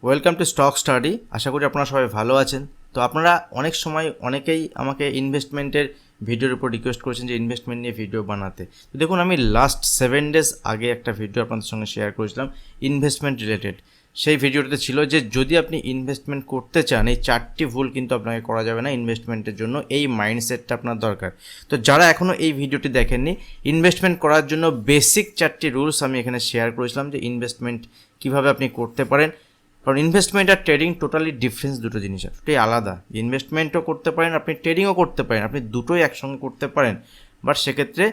Welcome to stock study. আশা করি আপনারা সবাই ভালো আছেন। তো আপনারা অনেক সময় অনেকেই আমাকে ইনভেস্টমেন্টের ভিডিওর উপর রিকোয়েস্ট করেছেন যে ইনভেস্টমেন্ট নিয়ে ভিডিও বানাতে। তো দেখুন, আমি লাস্ট 7 days আগে একটা ভিডিও আপনাদের সঙ্গে শেয়ার করেছিলাম ইনভেস্টমেন্ট রিলেটেড। সেই ভিডিওটাতে ছিল যে যদি আপনি ইনভেস্টমেন্ট করতে চান, এই 4টি ভুল কিন্তু আপনাকে করা যাবে না ইনভেস্টমেন্টের জন্য। এই মাইন্ডসেটটা আপনার দরকার। তো যারা এখনও এই ভিডিওটি দেখেননি, ইনভেস্টমেন্ট করার জন্য বেসিক 4টি রুলস আমি এখানে শেয়ার করেছিলাম যে ইনভেস্টমেন্ট কীভাবে আপনি করতে পারেন। কারণ ইনভেস্টমেন্ট আর ট্রেডিং টোটালি ডিফারেন্স, দুটো জিনিস দুটোই আলাদা। ইনভেস্টমেন্টও করতে পারেন, আপনি ট্রেডিংও করতে পারেন, আপনি দুটোই একসঙ্গে করতে পারেন, বাট সেক্ষেত্রে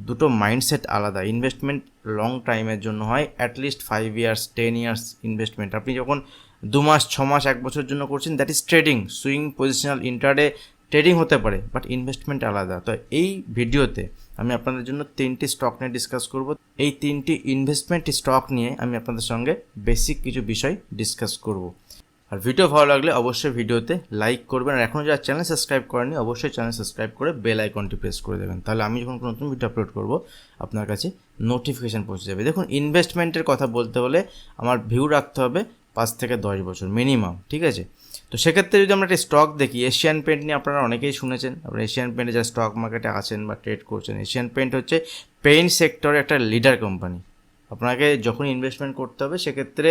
দুটো মাইন্ডসেট আলাদা। ইনভেস্টমেন্ট লং টাইমের জন্য হয়, অ্যাটলিস্ট 5 years 10 years ইনভেস্টমেন্ট। আপনি যখন 2 মাস 6 মাস 1 বছরের জন্য করছেন, that is trading, swing positional intraday trading হতে পারে, বাট ইনভেস্টমেন্ট আলাদা। তো এই ভিডিওতে আমি আপনাদের জন্য 3টি স্টক নিয়ে ডিসকাস করব। এই 3টি ইনভেস্টমেন্ট স্টক নিয়ে আমি আপনাদের সঙ্গে বেসিক কিছু বিষয় ডিসকাস করব। আর ভিডিও ভালো লাগলে অবশ্যই ভিডিওতে লাইক করবেন, আর এখনও যারা চ্যানেল সাবস্ক্রাইব করেনি অবশ্যই চ্যানেল সাবস্ক্রাইব করে বেল আইকনটি প্রেস করে দেবেন। তাহলে আমি যখন কোনো নতুন ভিডিও আপলোড করব আপনার কাছে নোটিফিকেশান পৌঁছে যাবে। দেখুন, ইনভেস্টমেন্টের কথা বলতে হলে আমার ভিউ রাখতে হবে 5 থেকে 10 বছর মিনিমাম, ঠিক আছে? তো সেক্ষেত্রে যদি আমরা একটা স্টক দেখি, এশিয়ান পেন্ট নিয়ে আপনারা অনেকেই শুনেছেন। আপনারা এশিয়ান পেন্টে যারা স্টক মার্কেটে আছেন বা ট্রেড করছেন, এশিয়ান পেন্ট হচ্ছে পেইন্ট সেক্টরে একটা লিডার কোম্পানি। আপনাকে যখন ইনভেস্টমেন্ট করতে হবে সেক্ষেত্রে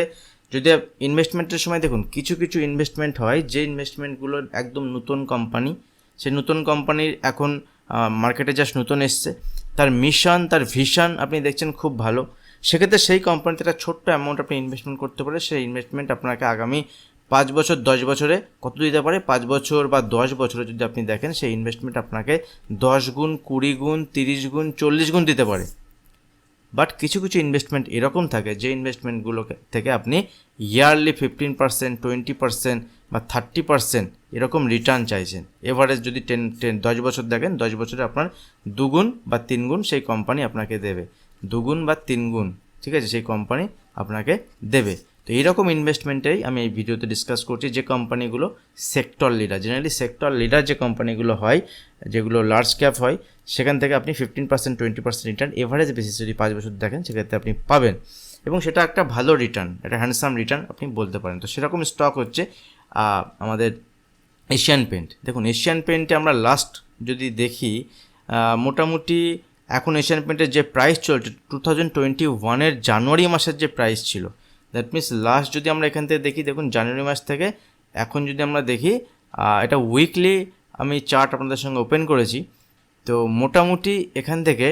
যদি ইনভেস্টমেন্টের সময় দেখুন, কিছু কিছু ইনভেস্টমেন্ট হয় যে ইনভেস্টমেন্টগুলো একদম নতুন কোম্পানি, সেই নতুন কোম্পানির এখন মার্কেটে জাস্ট নতুন এসছে, তার মিশন তার ভিশন আপনি দেখছেন খুব ভালো। সেক্ষেত্রে সেই কোম্পানিতে একটা ছোট্ট অ্যামাউন্ট আপনি ইনভেস্টমেন্ট করতে পারে। সেই ইনভেস্টমেন্ট আপনাকে আগামী 5 বছর 10 বছরে কত দিতে পারে? 5 বছর বা 10 বছরে যদি আপনি দেখেন, সেই ইনভেস্টমেন্ট আপনাকে 10 গুণ 20 গুণ 30 গুণ 40 গুণ দিতে পারে। বাট কিছু কিছু ইনভেস্টমেন্ট এরকম থাকে যে ইনভেস্টমেন্টগুলো থেকে আপনি ইয়ারলি 15%, 20% বা 30% এরকম রিটার্ন চাইছেন। এভারেজ যদি 10 বছর দেখেন, 10 বছরে আপনার 2 গুণ বা 3 গুণ সেই কোম্পানি আপনাকে দেবে। 2 গুণ বা 3 গুণ, ঠিক আছে, সেই কোম্পানি আপনাকে দেবে। তো এইরকম ইনভেস্টমেন্টেই আমি এই ভিডিওতে ডিসকাস করছি, যে কোম্পানিগুলো sector leader. Generally sector leader যে কোম্পানিগুলো হয়, যেগুলো লার্জ ক্যাপ হয়, সেখান থেকে আপনি 15% 20% রিটার্ন এভারেজ বেসিস যদি 5 বছর দেখেন সেক্ষেত্রে আপনি পাবেন, এবং সেটা একটা ভালো রিটার্ন, একটা হ্যান্ডসাম রিটার্ন আপনি বলতে পারেন। তো সেরকম স্টক হচ্ছে আমাদের এশিয়ান পেন্ট। দেখুন, এশিয়ান পেন্টে আমরা লাস্ট যদি দেখি, মোটামুটি এখন এশিয়ান পেন্টের যে প্রাইস চলছে 2021 জানুয়ারি মাসের যে প্রাইস ছিল, দ্যাট মিনস লাস্ট যদি আমরা এখান থেকে দেখি, দেখুন জানুয়ারি মাস থেকে এখন যদি আমরা দেখি, এটা উইকলি আমি চার্ট আপনাদের সঙ্গে ওপেন করেছি। তো মোটামুটি এখান থেকে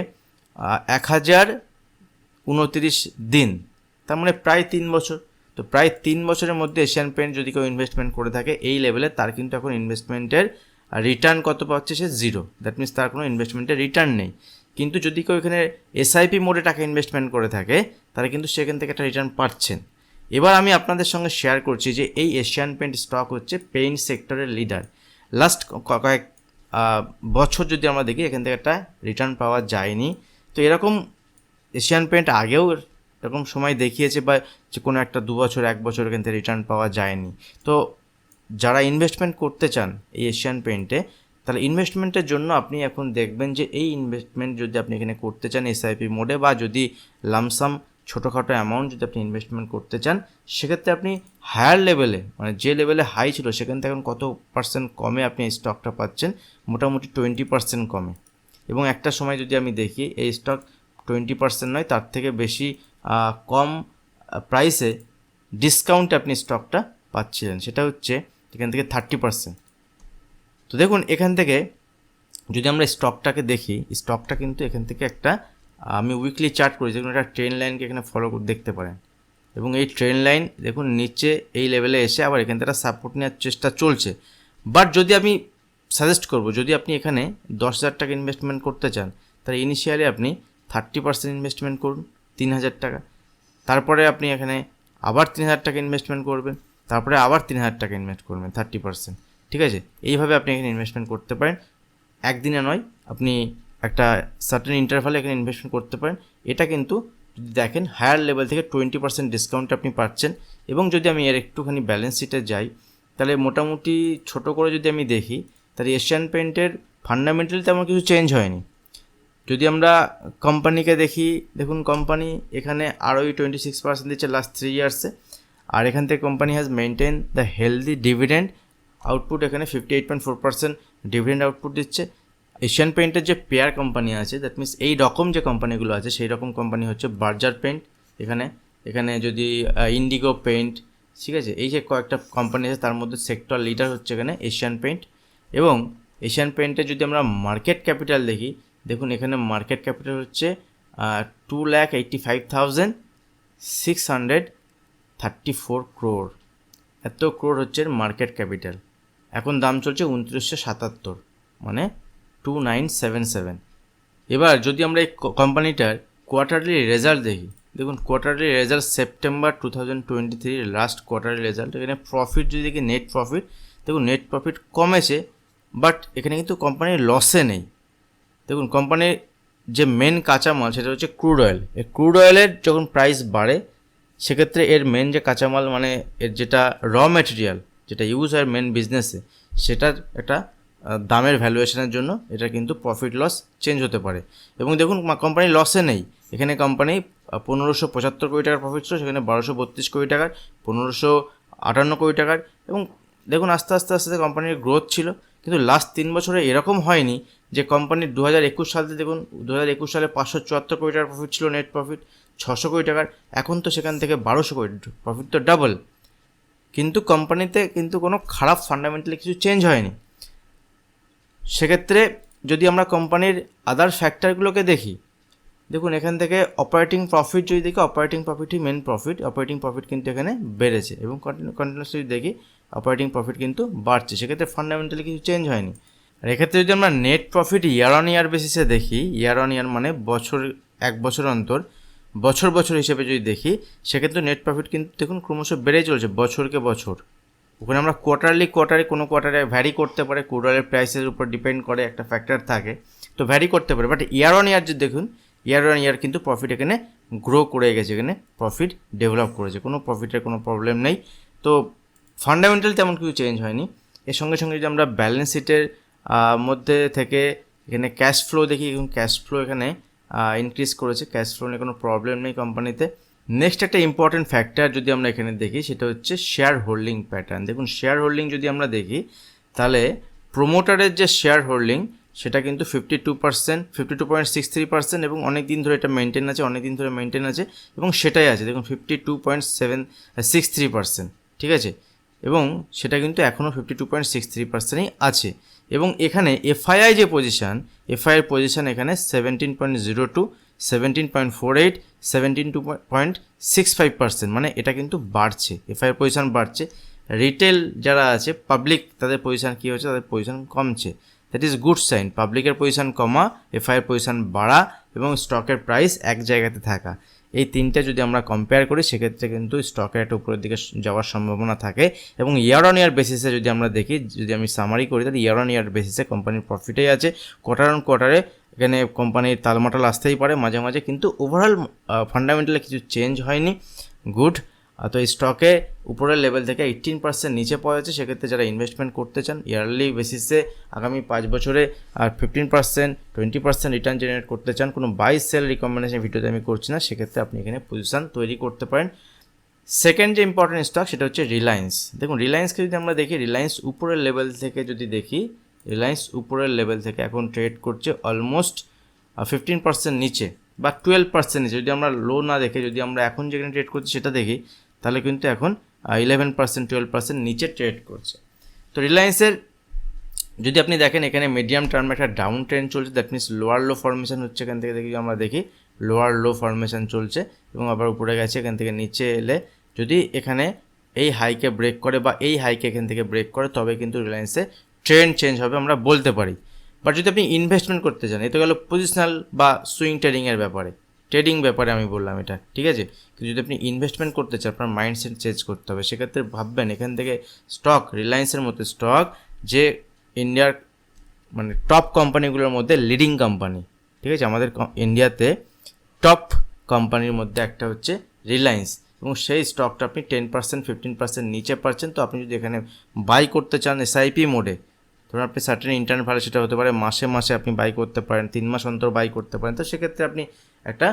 1029 দিন, তার মানে প্রায় 3 বছর। তো প্রায় 3 বছরের মধ্যে এশিয়ান পেন্ট যদি কেউ ইনভেস্টমেন্ট করে থাকে এই লেভেলে, তার কিন্তু এখন ইনভেস্টমেন্টের রিটার্ন কত পাচ্ছে? সে 0। দ্যাট মিনস তার কোনো ইনভেস্টমেন্টের রিটার্ন নেই। কিন্তু যদি কেউ এখানে এসআইপি মোডে টাকা ইনভেস্টমেন্ট করে থাকে, তারা কিন্তু সেখান থেকে একটা রিটার্ন পাচ্ছেন। এবার আমি আপনাদের সঙ্গে শেয়ার করছি যে এই এশিয়ান পেন্ট স্টক হচ্ছে পেইন্ট সেক্টরের লিডার। লাস্ট কয়েক বছর যদি আমরা দেখি, এখান থেকে একটা রিটার্ন পাওয়া যায়নি। তো এরকম এশিয়ান পেন্ট আগেও এরকম সময় দেখিয়েছে, বা যে কোনো একটা 2 বছর 1 বছর এখান থেকে রিটার্ন পাওয়া যায়নি। তো যারা ইনভেস্টমেন্ট করতে চান এই এশিয়ান পেন্টে, তাহলে ইনভেস্টমেন্টের জন্য আপনি এখন দেখবেন যে এই ইনভেস্টমেন্ট যদি আপনি এখানে করতে চান এসআইপি মোডে, বা যদি লামসাম ছোটোখাটো অ্যামাউন্ট যদি আপনি ইনভেস্টমেন্ট করতে চান, সেক্ষেত্রে আপনি হায়ার লেভেলে, মানে যে লেভেলে হাই ছিল সেখান থেকে এখন কত পার্সেন্ট কমে আপনি এই স্টকটা পাচ্ছেন? মোটামুটি 20% কমে। এবং একটা সময় যদি আমি দেখি, এই স্টক 20% নয়, তার থেকে বেশি কম প্রাইসে ডিসকাউন্টে আপনি স্টকটা পাচ্ছিলেন, সেটা হচ্ছে এখান থেকে 30%। তো দেখুন, এখান থেকে যদি আমরা স্টকটাকে দেখি, স্টকটা কিন্তু এখান থেকে একটা, আমি উইকলি চার্ট করেছি, দেখুন একটা ট্রেন লাইনকে এখানে ফলো করে দেখতে পারেন, এবং এই ট্রেন লাইন দেখুন নিচে এই লেভেলে এসে আবার এখান থেকে সাপোর্ট নেওয়ার চেষ্টা চলছে। বাট যদি আমি সাজেস্ট করব, যদি আপনি এখানে 10,000 টাকা ইনভেস্টমেন্ট করতে চান, তাহলে ইনিশিয়ালি আপনি 30% ইনভেস্টমেন্ট করুন, 3,000 টাকা। তারপরে আপনি এখানে আবার 3,000 টাকা ইনভেস্টমেন্ট করবেন, তারপরে আবার 3,000 টাকা ইনভেস্ট করবেন 30%, ঠিক আছে? এইভাবে আপনি এখানে ইনভেস্টমেন্ট করতে পারেন। একদিনে নয়, আপনি একটা সার্টেন ইন্টারভালে এখানে ইনভেস্টমেন্ট করতে পারেন। এটা কিন্তু যদি দেখেন হায়ার লেভেল থেকে 20% ডিসকাউন্ট আপনি পাচ্ছেন। এবং যদি আমি এর একটুখানি ব্যালেন্স শিটে যাই, তাহলে মোটামুটি ছোটো করে যদি আমি দেখি, তাহলে এশিয়ান পেন্টের ফান্ডামেন্টালি তেমন কিছু চেঞ্জ হয়নি। যদি আমরা কোম্পানিকে দেখি, দেখুন কোম্পানি এখানে আরও 26% দিচ্ছে লাস্ট 3 ইয়ার্সে। আর এখান থেকে company has maintain the healthy dividend output, এখানে 58.4% ডিভিডেন্ড আউটপুট দিচ্ছে। এশিয়ান পেইন্টের যে পেয়ার কোম্পানি আছে, দ্যাট মিনস এই রকম যে কোম্পানিগুলো আছে সেই রকম কোম্পানি হচ্ছে বার্জার পেইন্ট, এখানে যদি ইন্ডিগো পেইন্ট, ঠিক আছে, এই যে কয়েকটা কোম্পানি আছে তার মধ্যে সেক্টর লিডার হচ্ছে এখানে এশিয়ান পেইন্ট। এবং এশিয়ান পেইন্টের যদি আমরা মার্কেট ক্যাপিটাল দেখি, দেখুন এখানে মার্কেট ক্যাপিটাল হচ্ছে 2,85,634 crore, এত ক্রোর হচ্ছে মার্কেট ক্যাপিটাল। এখন দাম চলছে 2977, মানে 2977। এবার যদি আমরা এই কোম্পানিটার কোয়ার্টারলি রেজাল্ট দেখি, দেখুন quarterly result September 2023 last quarterly result. এখানে প্রফিট যদি দেখি, নেট প্রফিট, দেখুন নেট প্রফিট কমেছে, বাট এখানে কিন্তু কোম্পানির লসে নেই। দেখুন কোম্পানির যে মেন কাঁচামাল সেটা হচ্ছে ক্রুড অয়েল। এই ক্রুড অয়েলের যখন প্রাইস বাড়ে সেক্ষেত্রে এর মেন যে কাঁচামাল, মানে এর যেটা র ম্যাটেরিয়াল যেটা ইউজ হয় মেন বিজনেসে, সেটার একটা দামের ভ্যালুয়েশনের জন্য এটা কিন্তু প্রফিট লস চেঞ্জ হতে পারে। এবং দেখুন কোম্পানি লসে নেই, এখানে কোম্পানি 1575 কোটি টাকার প্রফিট ছিল, সেখানে 1232 কোটি টাকার, 1558 কোটি টাকার। এবং দেখুন আস্তে আস্তে কোম্পানির গ্রোথ ছিল, কিন্তু লাস্ট 3 বছরে এরকম হয়নি যে কোম্পানির 2021 সালে, দেখুন 2021 সালে 574 কোটি টাকার প্রফিট ছিল, নেট প্রফিট 600 কোটি টাকার, এখন তো সেখান থেকে 1200 কোটি, প্রফিট তো ডাবল। কিন্তু কোম্পানিতে কিন্তু কোনো খারাপ ফান্ডামেন্টালি কিছু চেঞ্জ হয়নি। সেক্ষেত্রে যদি আমরা কোম্পানির আদার ফ্যাক্টরগুলোকে দেখি, দেখুন এখান থেকে অপারেটিং প্রফিট যদি দেখি, অপারেটিং প্রফিটই মেন প্রফিট, অপারেটিং প্রফিট কিন্তু এখানে বেড়েছে। এবং কন্টিনিউয়াসলি যদি দেখি অপারেটিং প্রফিট কিন্তু বাড়ছে, সেক্ষেত্রে ফান্ডামেন্টালি কিছু চেঞ্জ হয়নি। আর এক্ষেত্রে যদি আমরা নেট প্রফিট ইয়ার অন ইয়ার বেসিসে দেখি, ইয়ার অন ইয়ার মানে এক বছর অন্তর বছর হিসেবে যদি দেখি, সেক্ষেত্রে নেট প্রফিট কিন্তু দেখুন ক্রমশ বেড়েই চলছে বছরকে বছর। ওখানে আমরা কোয়ার্টারে কোনো কোয়ার্টারে ভ্যারি করতে পারে, ক্রুড অয়েলের প্রাইসের উপর ডিপেন্ড করে, একটা ফ্যাক্টর থাকে, তো ভ্যারি করতে পারে। বাট ইয়ার অন ইয়ার যদি দেখুন, ইয়ার অন ইয়ার কিন্তু প্রফিট এখানে গ্রো করে গেছে, এখানে প্রফিট ডেভেলপ করেছে, কোনো প্রফিটের কোনো প্রবলেম নেই। তো ফান্ডামেন্টাল তেমন কিছু চেঞ্জ হয়নি। এর সঙ্গে যদি আমরা ব্যালেন্স শিটের মধ্যে থেকে এখানে ক্যাশ ফ্লো দেখি, এবং ক্যাশ ফ্লো এখানে ইনক্রিজ করেছে, ক্যাশ ফ্লো নিয়ে কোনো প্রবলেম নেই কোম্পানিতে। নেক্সট একটা ইম্পর্টেন্ট ফ্যাক্টর যদি আমরা এখানে দেখি, সেটা হচ্ছে শেয়ার হোল্ডিং প্যাটার্ন। দেখুন শেয়ার হোল্ডিং যদি আমরা দেখি, তাহলে প্রোমোটারের যে শেয়ার হোল্ডিং সেটা কিন্তু 52.63%, এবং অনেক দিন ধরে এটা মেনটেন আছে, এবং সেটাই আছে, দেখুন 52.63%, ঠিক আছে, এবং সেটা কিন্তু এখনও 52.63%ই আছে। এবং এখানে এফআইআই যে পজিশান, এফআইআর পজিশান এখানে 17.02, 17.48, 17.65%, মানে এটা কিন্তু বাড়ছে, এফআইআর পজিশান বাড়ছে। রিটেল যারা আছে, পাবলিক, তাদের পজিশান কী হচ্ছে, তাদের পজিশান কমছে। That is good sign. পাবলিকের পজিশান কমা, এফআইআর পজিশান বাড়া, এবং স্টকের প্রাইস এক জায়গাতে থাকা, এই তিনটে যদি আমরা কম্পেয়ার করি, সেক্ষেত্রে কিন্তু স্টকের একটা উপরের দিকে যাওয়ার সম্ভাবনা থাকে। এবং ইয়ার অন ইয়ার বেসিসে যদি আমরা দেখি, যদি আমি সামারি করি, তাহলে ইয়ার অন ইয়ার বেসিসে কোম্পানির প্রফিটেই আছে। কোয়ার্টার অন কোয়ার্টারে এখানে কোম্পানির তালমাটাল আসতেই পারে মাঝে মাঝে, কিন্তু ওভারঅল ফান্ডামেন্টালি কিছু চেঞ্জ হয়নি, গুড। তো এই স্টকে উপরের লেভেল থেকে 18% নিচে পাওয়া যাচ্ছে। সেক্ষেত্রে যারা ইনভেস্টমেন্ট করতে চান ইয়ারলি বেসিসে আগামী 5 বছরে 15%, 20% রিটার্ন জেনারেট করতে চান, কোনো বাই সেল রিকমেন্ডেশন ভিডিওতে আমি করছি না, সেক্ষেত্রে আপনি এখানে পজিশন তৈরি করতে পারেন। সেকেন্ড যে ইম্পর্টেন্ট স্টক সেটা হচ্ছে রিলায়েন্স। দেখুন রিলায়েন্সকে যদি আমরা দেখি, রিলায়েন্স উপরের লেভেল থেকে যদি দেখি, রিলায়েন্স উপরের লেভেল থেকে এখন ট্রেড করছে অলমোস্ট 15% নিচে বা 12% নিচে। যদি আমরা লো না দেখে, যদি আমরা এখন যেখানে ট্রেড করছি সেটা দেখি, তাহলে কিন্তু এখন 11%, 12% নিচে ট্রেড করছে। তো রিলায়েন্সের যদি আপনি দেখেন, এখানে মিডিয়াম টার্মে একটা ডাউন ট্রেন্ড চলছে, that means lower low formation হচ্ছে। এখান থেকে দেখি, আমরা দেখি লোয়ার লো ফরমেশন চলছে, এবং আবার উপরে গেছে, এখান থেকে নিচে এলে যদি এখানে এই হাইকে ব্রেক করে বা এই হাইকে এখান থেকে ব্রেক করে, তবে কিন্তু রিলায়েন্সে ট্রেন্ড চেঞ্জ হবে, আমরা বলতে পারি। বাট যদি আপনি ইনভেস্টমেন্ট করতে চান, এতে গেল পজিশনাল বা সুইং ট্রেডিংয়ের ব্যাপারে আমি বললাম এটা, ঠিক আছে। কিন্তু যদি আপনি ইনভেস্টমেন্ট করতে চান, আপনার মাইন্ডসেট চেঞ্জ করতে হবে। সেক্ষেত্রে ভাববেন এখান থেকে স্টক, রিলায়েন্সের মতো স্টক যে ইন্ডিয়ার মানে টপ কোম্পানিগুলোর মধ্যে লিডিং কোম্পানি, ঠিক আছে, আমাদের ইন্ডিয়াতে টপ কোম্পানির মধ্যে একটা হচ্ছে রিলায়েন্স, এবং সেই স্টকটা আপনি 10%, 15% নিচে পাচ্ছেন। তো আপনি যদি এখানে বাই করতে চান এসআইপি মোডে, ধরুন আপনি সার্টেন ইন্টারভ্যালে, সেটা হতে পারে মাসে মাসে আপনি বাই করতে পারেন, 3 মাস অন্তর বাই করতে পারেন। তো সেক্ষেত্রে আপনি একটা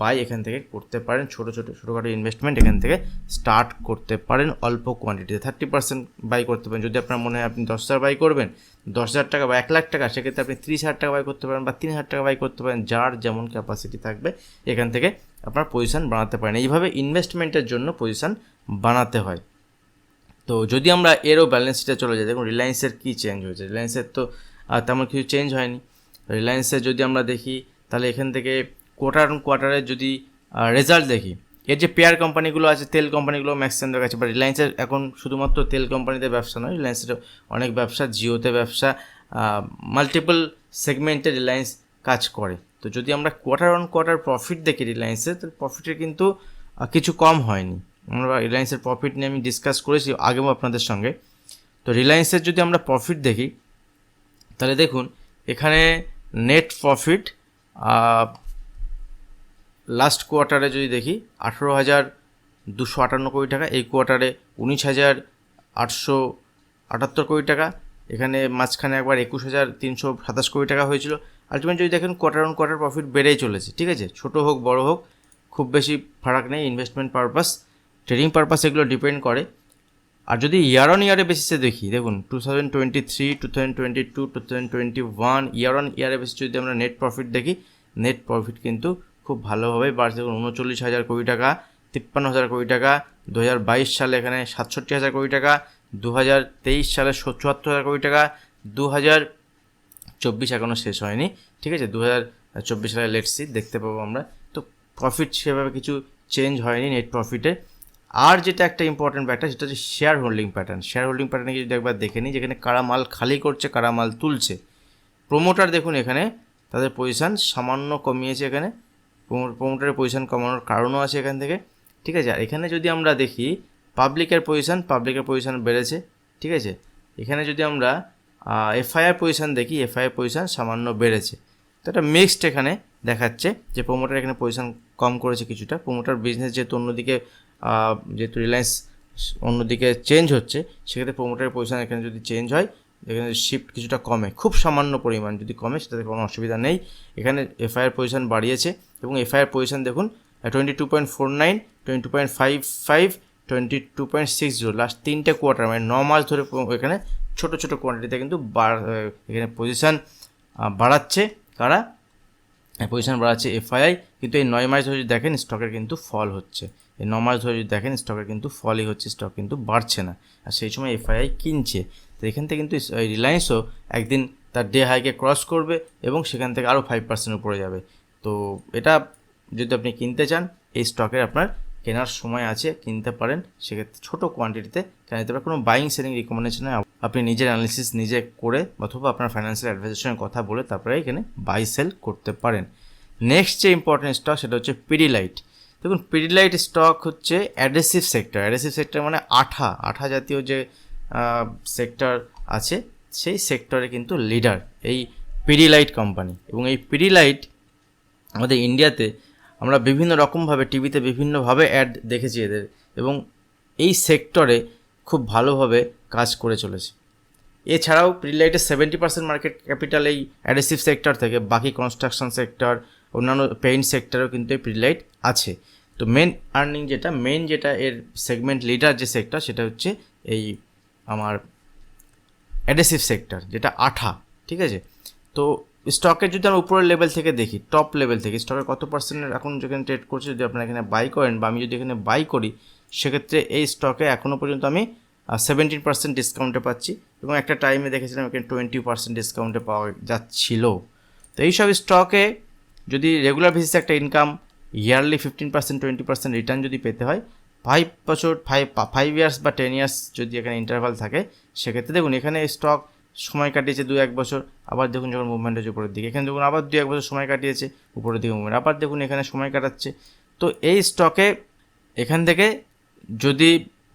বাই এখান থেকে করতে পারেন, ছোটোখাটো ইনভেস্টমেন্ট এখান থেকে স্টার্ট করতে পারেন অল্প কোয়ান্টিটিতে। 30% বাই করতে পারেন। যদি আপনার মনে হয় আপনি 10,000 বাই করবেন, 10,000 টাকা বা 1,00,000 টাকা, সেক্ষেত্রে আপনি 30,000 টাকা বাই করতে পারেন বা 3,000 টাকা বাই করতে পারেন। যার যেমন ক্যাপাসিটি থাকবে এখান থেকে আপনার পজিশন বানাতে পারেন। এইভাবে ইনভেস্টমেন্টের জন্য পজিশন বানাতে হয়। তো যদি আমরা এরও ব্যালেন্স শিটে চলে যাই, দেখুন রিলায়েন্সের কী চেঞ্জ হয়েছে। রিলায়েন্সের তো তেমন কিছু চেঞ্জ হয়নি। রিলায়েন্সের যদি আমরা দেখি তাহলে এখান থেকে কোয়ার্টারের যদি রেজাল্ট দেখি, এর যে পেয়ার কোম্পানিগুলো আছে, তেল কোম্পানিগুলো ম্যাক্সিমাম দেখা যাচ্ছে, বা রিলায়েন্সের এখন শুধুমাত্র তেল কোম্পানিতে ব্যবসা নয়, রিলায়েন্সের অনেক ব্যবসা, জিওতে ব্যবসা, মাল্টিপল সেগমেন্টে রিলায়েন্স কাজ করে। তো যদি আমরা কোয়ার্টার প্রফিট দেখি রিলায়েন্সের, তো প্রফিটের কিন্তু কিছু কম হয়নি। আমরা রিলায়েন্সের প্রফিট নিয়ে আমি ডিসকাস করেছি আগেও আপনাদের সঙ্গে। তো রিলায়েন্সের যদি আমরা প্রফিট দেখি তাহলে দেখুন এখানে নেট প্রফিট লাস্ট কোয়ার্টারে যদি দেখি 18,258 কোটি টাকা, এই কোয়ার্টারে 19,878 কোটি টাকা, এখানে মাঝখানে একবার 21,327 কোটি টাকা হয়েছিল। আলটিমেট যদি দেখেন কোয়ার্টার প্রফিট বেড়েই চলেছে, ঠিক আছে, ছোটো হোক বড় হোক খুব বেশি ফারাক নেই। ইনভেস্টমেন্ট পারপাস, ট্রেডিং পারপাস এগুলো ডিপেন্ড করে। আর যদি ইয়ার অন ইয়ারে বেসিসে দেখি, দেখুন 2023, 2022, 2021 ইয়ার অন ইয়ারে বেসিস যদি আমরা নেট প্রফিট দেখি, নেট প্রফিট কিন্তু খুব ভালোভাবে বাড়ছে। দেখুন 39,000 কোটি টাকা, 53,000 কোটি টাকা, 2022 সালে এখানে 67,000 কোটি টাকা, 2023 সালে 74,000 কোটি টাকা, 2024 এখনও শেষ হয়নি, ঠিক আছে, 2024 সালে লেটসি দেখতে পাবো আমরা। তো প্রফিট সেভাবে কিছু চেঞ্জ হয়নি নেট প্রফিটে। আর যেটা একটা ইম্পর্টেন্ট ফ্যাক্টর, সেটা হচ্ছে share holding pattern. Share holding প্যাটার্নে যদি একবার দেখে নিই, যেখানে কারা মাল খালি করছে, কারা মাল তুলছে। প্রোমোটার দেখুন এখানে তাদের পজিশান সামান্য কমিয়েছে। এখানে প্রোমোটারের পজিশান কমানোর কারণও আছে এখান থেকে, ঠিক আছে। আর এখানে যদি আমরা দেখি পাবলিকের পজিশান বেড়েছে, ঠিক আছে। এখানে যদি আমরা এফআইআর পজিশান দেখি, এফআইআর পজিশান সামান্য বেড়েছে। তো এটা মিক্সড এখানে দেখাচ্ছে যে প্রোমোটার এখানে পজিশান কম করেছে কিছুটা। প্রোমোটার বিজনেস যেহেতু রিলায়েন্স অন্যদিকে চেঞ্জ হচ্ছে, সেক্ষেত্রে প্রোমোটারের পজিশান এখানে যদি চেঞ্জ হয়, এখানে শিফট কিছুটা কমে, খুব সামান্য পরিমাণ যদি কমে, সেটাতে কোনো অসুবিধা নেই। এখানে এফআইআর পজিশান বাড়িয়েছে এবং এফআইআর পজিশান দেখুন 22.49, 22.55, 22.60, লাস্ট 3টে কোয়ার্টার মানে 9 মাস ধরে এখানে ছোটো কোয়ান্টিটিতে কিন্তু এখানে পজিশান বাড়াচ্ছে। কারা পজিশান বাড়াচ্ছে? এফআইআই। কিন্তু এই 9 মাস ধরে যদি দেখেন স্টকের কিন্তু ফল হচ্ছে। এই 9 মাস ধরে যদি দেখেন স্টকের কিন্তু ফলই হচ্ছে, স্টক কিন্তু বাড়ছে না। আর সেই সময় এফআইআই কিনছে। তো এখান থেকে কিন্তু রিলায়েন্সও একদিন তার ডে হাইকে ক্রস করবে এবং সেখান থেকে আরও 5% উপরে যাবে। তো এটা যদি আপনি কিনতে চান, এই স্টকের আপনার কেনার সময় আছে, কিনতে পারেন। সেক্ষেত্রে ছোটো কোয়ান্টিটিতে কেনা যেতে পারে। কোনো বাইং সেলিং রিকমেন্ডেশন নয়, আপনি নিজের অ্যানালিসিস নিজে করে অথবা আপনার ফাইন্যান্সিয়াল অ্যাডভাইজারের সঙ্গে কথা বলে তারপরে এখানে বাই সেল করতে পারেন। নেক্সট যে ইম্পর্টেন্ট স্টক সেটা হচ্ছে পিডিলাইট। দেখুন পিডিলাইট স্টক হচ্ছে অ্যাডহেসিভ সেক্টর। অ্যাডহেসিভ সেক্টর মানে আঠা জাতীয় যে সেক্টর আছে, সেই সেক্টরে কিন্তু লিডার এই পিডিলাইট কোম্পানি। এবং এই পিডিলাইট আমাদের ইন্ডিয়াতে আমরা বিভিন্ন রকমভাবে টিভিতে বিভিন্নভাবে অ্যাড দেখেছি এদের, এবং এই সেক্টরে খুব ভালোভাবে কাজ করে চলেছে। এছাড়াও পিডিলাইটের 70% মার্কেট ক্যাপিটাল এই অ্যাডহেসিভ সেক্টর থেকে, বাকি কনস্ট্রাকশন সেক্টর, অন্যান্য পেইন্ট সেক্টরেও কিন্তু এই পিডিলাইট আছে। তো মেন যেটা এর সেগমেন্ট লিডার যে সেক্টর, সেটা হচ্ছে এই আমার অ্যাডহেসিভ সেক্টর, যেটা আঠা, ঠিক আছে। তো স্টকের যদি আমরা উপরের লেভেল থেকে দেখি, টপ লেভেল থেকে স্টকের কত পার্সেন্টের এখন যেখানে ট্রেড করছে, যদি আপনারা এখানে বাই করেন বা আমি যদি এখানে বাই করি, সেক্ষেত্রে এই স্টকে এখনও পর্যন্ত আমি 17% ডিসকাউন্টে পাচ্ছি, এবং একটা টাইমে দেখেছিলাম এখানে 20% ডিসকাউন্টে পাওয়া যাচ্ছিল। তো এইসব স্টকে যদি রেগুলার বেসিসে একটা ইনকাম ইয়ারলি 15%, 20% রিটার্ন যদি পেতে হয়, 5 ইয়ার্স বা 10 ইয়ার্স যদি এখানে ইন্টারভাল থাকে, সেক্ষেত্রে দেখুন এখানে স্টক সময় কাটিয়েছে 2-1 বছর, আবার দেখুন যখন মুভমেন্ট হচ্ছে উপরের দিকে, এখানে দেখুন আবার 2-1 বছর সময় কাটিয়েছে উপরের দিকে মুভমেন্ট, আবার দেখুন এখানে সময় কাটাচ্ছে। তো এই স্টকে এখান থেকে যদি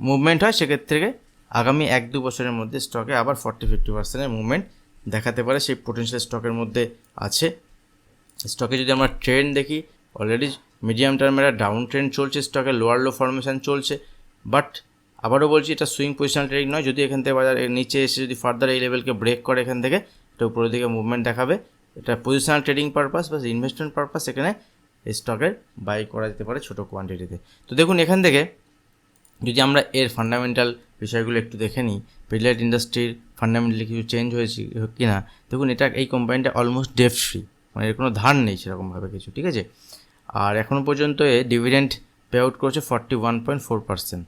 মুভমেন্ট হয়, সেক্ষেত্রে আগামী 1-2 বছরের মধ্যে স্টকে আবার 40-50% মুভমেন্ট দেখাতে পারে, সেই পোটেনশিয়াল স্টকের মধ্যে আছে। স্টকে যদি আমরা ট্রেন্ড দেখি, অলরেডি মিডিয়াম টার্মের ডাউন ট্রেন্ড চলছে, স্টকে লোয়ার লো ফরমেশন চলছে, বাট আবারও বলছি, এটা সুইং পজিশনাল ট্রেডিং নয়। যদি এখান থেকে বাজার নিচে এসে যদি ফার্দার এই লেভেলকে ব্রেক করে এখান থেকে, এটা উপরের দিকে মুভমেন্ট দেখাবে। এটা পজিশনাল ট্রেডিং পারপাস বা ইনভেস্টমেন্ট পারপাস এখানে স্টকের বাই করা যেতে পারে ছোটো কোয়ান্টিটিতে। তো দেখুন এখান থেকে যদি আমরা এর ফান্ডামেন্টাল বিষয়গুলো একটু দেখে নিই, পিডিলাইট ইন্ডাস্ট্রির ফান্ডামেন্টালি কিছু চেঞ্জ হয়েছে কি না। দেখুন এটা এই কোম্পানিটা অলমোস্ট ডেট ফ্রি, মানে এর কোনো ধার নেই সেরকমভাবে কিছু, ঠিক আছে। আর এখনও পর্যন্ত এ ডিভিডেন্ড পে আউট করছে 41.4%,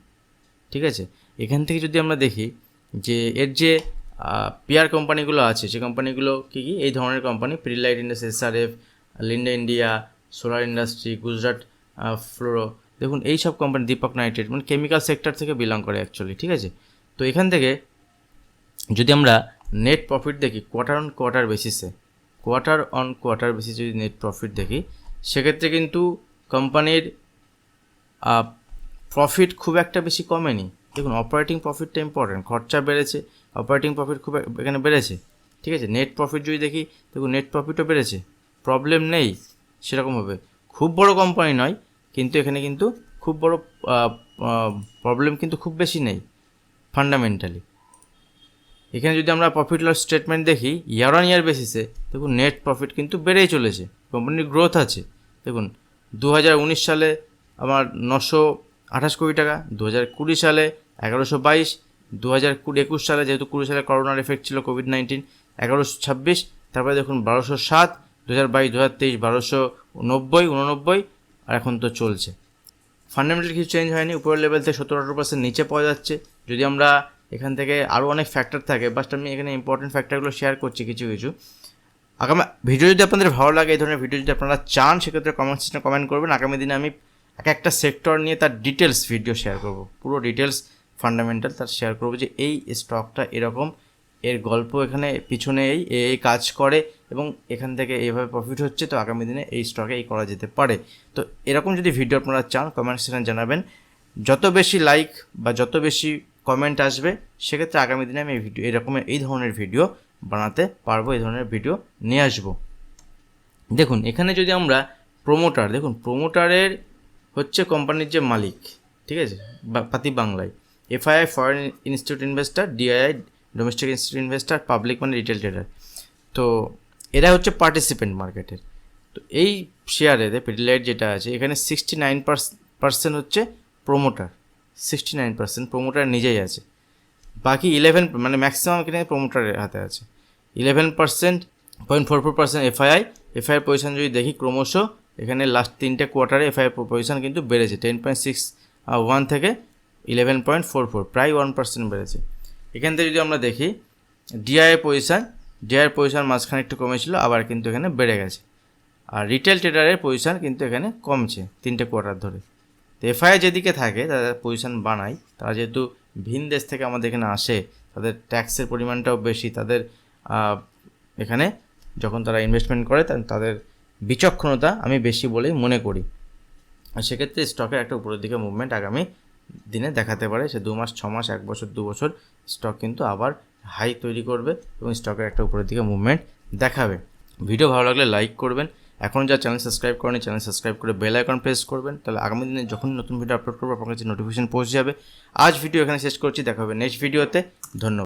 ঠিক আছে। এখান থেকে যদি আমরা দেখি যে এর যে পিআর কোম্পানিগুলো আছে, সে কোম্পানিগুলো কী কী এই ধরনের company, Pidilite industry, SRF, Linda India, solar industry, Gujarat fluoro, দেখুন এই সব কোম্পানি, দীপক নাইট্রেট, মানে কেমিক্যাল সেক্টর থেকে বিলং করে অ্যাকচুয়ালি, ঠিক আছে। তো এখান থেকে যদি আমরা নেট প্রফিট দেখি কোয়ার্টার অন কোয়ার্টার বেসিসে যদি নেট প্রফিট দেখি, সেক্ষেত্রে কিন্তু কোম্পানির প্রফিট খুব একটা বেশি কমেনি। দেখুন অপারেটিং প্রফিটটা ইম্পর্টেন্ট, খরচা বেড়েছে, অপারেটিং প্রফিট খুব এখানে বেড়েছে, ঠিক আছে। নেট প্রফিট যদি দেখি, দেখুন নেট প্রফিটও বেড়েছে, প্রবলেম নেই সেরকমভাবে। খুব বড় কোম্পানি নয়, কিন্তু এখানে কিন্তু খুব বড় প্রবলেম কিন্তু খুব বেশি নেই ফান্ডামেন্টালি। এখানে যদি আমরা প্রফিট লস স্টেটমেন্ট দেখি ইয়ার অন ইয়ার বেসিসে, দেখুন নেট প্রফিট কিন্তু বেড়েই চলেছে, কোম্পানির গ্রোথ আছে। দেখুন 2019 সালে আমার 928 কোটি টাকা, 2020 সালে 1122, 2021 সালে যেহেতু 20 সালে করোনার এফেক্ট ছিল কোভিড-19, 1126, তারপরে দেখুন 1207, 2022, 2023 1290, 89, আর এখন তো চলছে। ফান্ডামেন্টাল কিছু চেঞ্জ হয়নি, উপরের লেভেল থেকে 17-18% নিচে পাওয়া যাচ্ছে। যদি আমরা এখান থেকে আরও অনেক ফ্যাক্টর থাকে, বাট আমি এখানে ইম্পর্টেন্ট ফ্যাক্টরগুলো শেয়ার করছি কিছু কিছু। আগামী ভিডিও যদি আপনাদের ভালো লাগে, এই ধরনের ভিডিও যদি আপনারা চান, সেক্ষেত্রে কমেন্ট সেকশনে কমেন্ট করবেন। আগামী দিনে আমি একটা সেক্টর নিয়ে তার ডিটেলস ভিডিও শেয়ার করব, পুরো ডিটেলস ফান্ডামেন্টাল তার শেয়ার করবো, যে এই স্টকটা এরকম, এর গল্প এখানে পিছনে এই কাজ করে এবং এখান থেকে এইভাবে প্রফিট হচ্ছে, তো আগামী দিনে এই স্টকে এই করা যেতে পারে। তো এরকম যদি ভিডিও আপনারা চান, কমেন্ট সেকশনে জানাবেন। যত বেশি লাইক বা যত বেশি কমেন্ট আসবে, সেক্ষেত্রে আগামী দিনে আমি এই ধরনের ভিডিও বানাতে পারবো, এই ধরনের ভিডিও নিয়ে আসবো। দেখুন এখানে যদি আমরা প্রোমোটার, দেখুন প্রোমোটারের হচ্ছে কোম্পানির যে মালিক, ঠিক আছে, পাতি বাংলায়, FII foreign institute investor, DII domestic institute investor, public মানে রিটেল ট্রেডার। তো এরা হচ্ছে পার্টিসিপেন্ট মার্কেটের। তো এই শেয়ারে পিডিলাইট যেটা আছে, এখানে 69% হচ্ছে প্রোমোটার, 69% প্রোমোটার নিজেই আছে। বাকি 11 মানে ম্যাক্সিমাম এখানে প্রোমোটারের হাতে আছে। 11.44% এফআইআই পজিশন যদি দেখি ক্রমশ এখানে লাস্ট 3টে কোয়ার্টারে এফআইআই পজিশন কিন্তু বেড়েছে, 10.61 থেকে 11.44, প্রায় 1% বেড়েছে। এখান থেকে যদি আমরা দেখি ডিআইআই পজিশন মাঝখানে একটু কমেছিল, আবার কিন্তু এখানে বেড়ে গেছে। আর রিটেল ট্রেডারের পজিশন কিন্তু এখানে কমছে 3টে কোয়ার্টার ধরে। তো এফআইআই যেদিকে থাকে তারা পজিশন বানায়, তারা যেহেতু ভিন দেশ থেকে আমাদের এখানে আসে, তাদের ট্যাক্সের পরিমাণটাও বেশি, তাদের এখানে যখন তারা ইনভেস্টমেন্ট করে তাদের বিচক্ষণতা আমি বেশি বলেই মনে করি। আর সেক্ষেত্রে স্টকের একটা উপরের দিকে মুভমেন্ট আগামী দিনে দেখাতে পারে। সে 2 মাস, 6 মাস, 1 বছর, 2 বছর স্টক কিন্তু আবার হাই তৈরি করবে এবং স্টকের একটা উপরের দিকে মুভমেন্ট দেখাবে। ভিডিও ভালো লাগলে লাইক করবেন। এখন যা চ্যানেল সাবস্ক্রাইব করেনি, চ্যানেল সাবস্ক্রাইব করে বেল আইকন প্রেস করবেন, তাহলে আগামী দিনে যখন নতুন ভিডিও আপলোড করবো আপনার কাছে নোটিফিকেশন পৌঁছে যাবে। আজ ভিডিও এখানে শেষ করছি, দেখা হবে নেক্সট ভিডিওতে। ধন্যবাদ।